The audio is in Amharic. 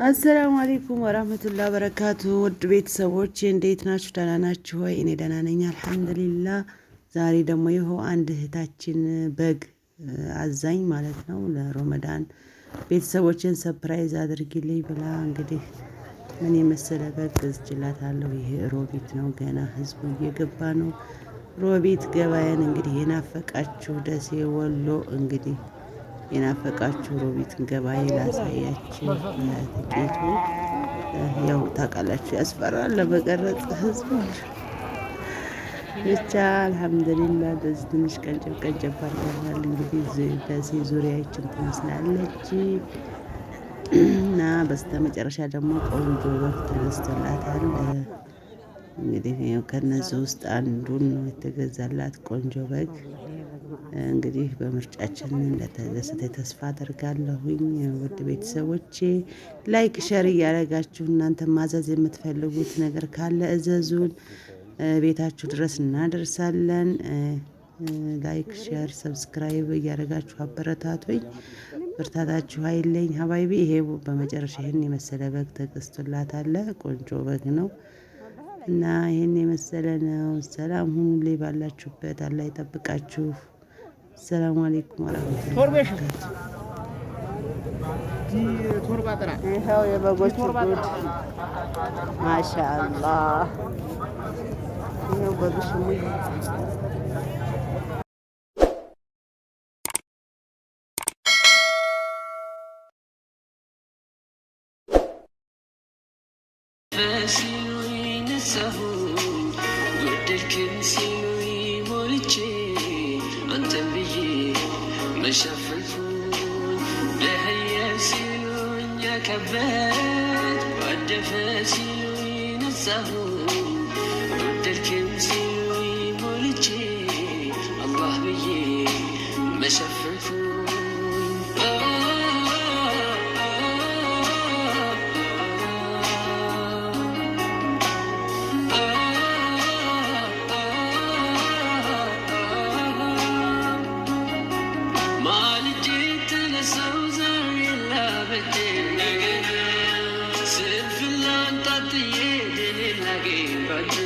አሰላሙ አለይኩም ወራህመቱላሂ ወበረካቱ ውድ ቤተሰቦች እንዴት ናችሁ? ደህና ናችሁ ወይ? እኔ ደህና ነኝ አልሐምዱሊላህ። ዛሬ ደግሞ ይኸው አንድ እህታችን በግ አዛኝ ማለት ነው ለረመዳን ቤተሰቦችን ሰርፕራይዝ አድርጊልኝ ብላ እንግዲህ ምን የመሰለ በግ ገዝቼላታለሁ። ይሄ ሮቢት ነው። ገና ህዝቡ እየገባ ነው። ሮቢት ገበያን እንግዲህ የናፈቃችሁ ደሴ ወሎ እንግዲህ የናፈቃችሁ ሮቢትን ገበያ ላሳያችሁ ጥቂቱ። ያው ታውቃላችሁ ያስፈራል ለመቀረጽ ህዝቡ ብቻ አልሐምዱሊላህ እንደዚህ ትንሽ ቀንጨብ ቀንጨብ አድርገናል። እንግዲህ ደሴ ዙሪያችን ትመስላለች እና በስተመጨረሻ ደግሞ ቆንጆ በግ ተገዝቶላታል። እንግዲህ ከነዚህ ውስጥ አንዱን ነው የተገዛላት ቆንጆ በግ። እንግዲህ በምርጫችን እንደተደሰተ ተስፋ አደርጋለሁኝ። ውድ ቤተሰቦቼ ላይክ ሸር እያደረጋችሁ እናንተ ማዘዝ የምትፈልጉት ነገር ካለ እዘዙን፣ ቤታችሁ ድረስ እናደርሳለን። ላይክ ሸር ሰብስክራይብ እያደረጋችሁ አበረታቱኝ። ብርታታችሁ አይለኝ ሀባይቢ። ይሄ በመጨረሻ ይሄን የመሰለ በግ ተገዝቶላታል። ቆንጆ በግ ነው እና ይሄን የመሰለ ነው። ሰላም ሁኑልኝ ባላችሁበት፣ አላህ ይጠብቃችሁ። ሰላም አለይኩም ወራህመቱላሂ ወበረካቱ። ይኸው የበጎቹ ጉድ ማሻአላህ። ይኸው በግሽሙ كبت ودفسي نزهو ودلكم سيوي مولجي الله بيي مشففون but